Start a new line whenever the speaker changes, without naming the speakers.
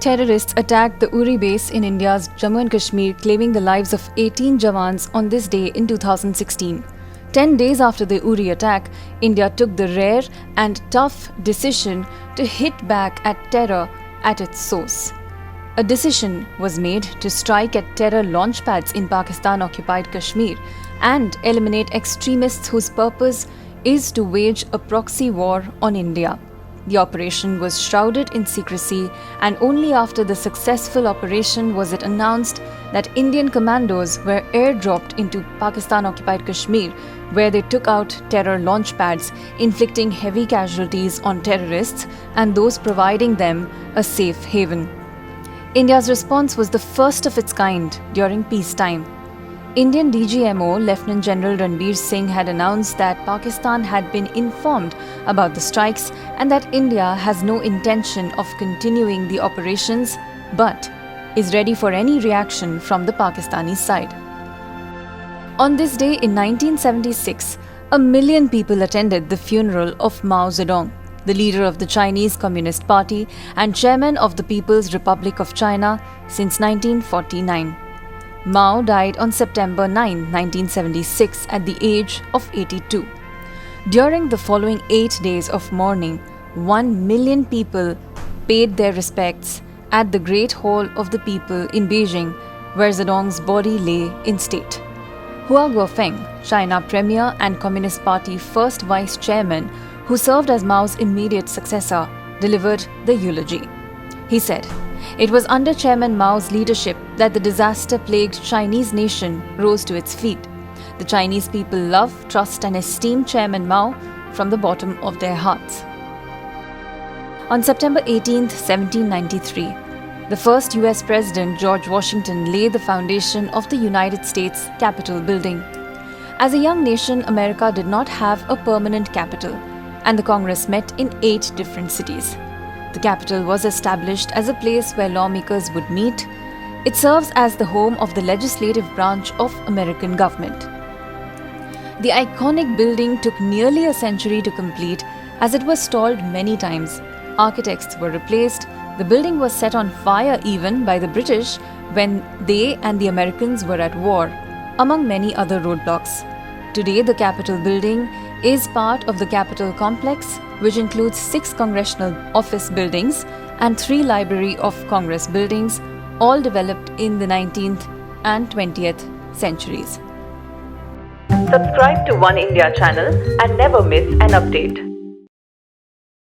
terrorists attacked the Uri base in India's Jammu and Kashmir, claiming the lives of 18 Jawans on this day in 2016. 10 days after the Uri attack, India took the rare and tough decision to hit back at terror at its source. A decision was made to strike at terror launchpads in Pakistan-occupied Kashmir and eliminate extremists whose purpose is to wage a proxy war on India. The operation was shrouded in secrecy, and only after the successful operation was it announced that Indian commandos were airdropped into Pakistan-occupied Kashmir, where they took out terror launchpads, inflicting heavy casualties on terrorists and those providing them a safe haven. India's response was the first of its kind during peacetime. Indian DGMO Lieutenant General Ranbir Singh had announced that Pakistan had been informed about the strikes and that India has no intention of continuing the operations but is ready for any reaction from the Pakistani side. On this day in 1976, 1 million people attended the funeral of Mao Zedong, the leader of the Chinese Communist Party and chairman of the People's Republic of China since 1949. Mao died on September 9, 1976 at the age of 82. During the following 8 days of mourning, 1 million people paid their respects at the Great Hall of the People in Beijing, where Zedong's body lay in state. Hua Guofeng, China Premier and Communist Party first Vice Chairman, who served as Mao's immediate successor, delivered the eulogy. He said, "It was under Chairman Mao's leadership that the disaster-plagued Chinese nation rose to its feet. The Chinese people love, trust and esteem Chairman Mao from the bottom of their hearts." On September 18, 1793, the first US President George Washington laid the foundation of the United States Capitol building. As a young nation, America did not have a permanent capital, and the Congress met in 8 different cities. The capital was established as a place where lawmakers would meet. It serves as the home of the legislative branch of American government. The iconic building took nearly a century to complete, as it was stalled many times. Architects were replaced. The building was set on fire even by the British when they and the Americans were at war, among many other roadblocks. Today, the Capitol building is part of the Capitol complex, which includes 6 congressional office buildings and 3 Library of Congress buildings, all developed in the 19th and 20th centuries.
Subscribe to One India channel and never miss an update.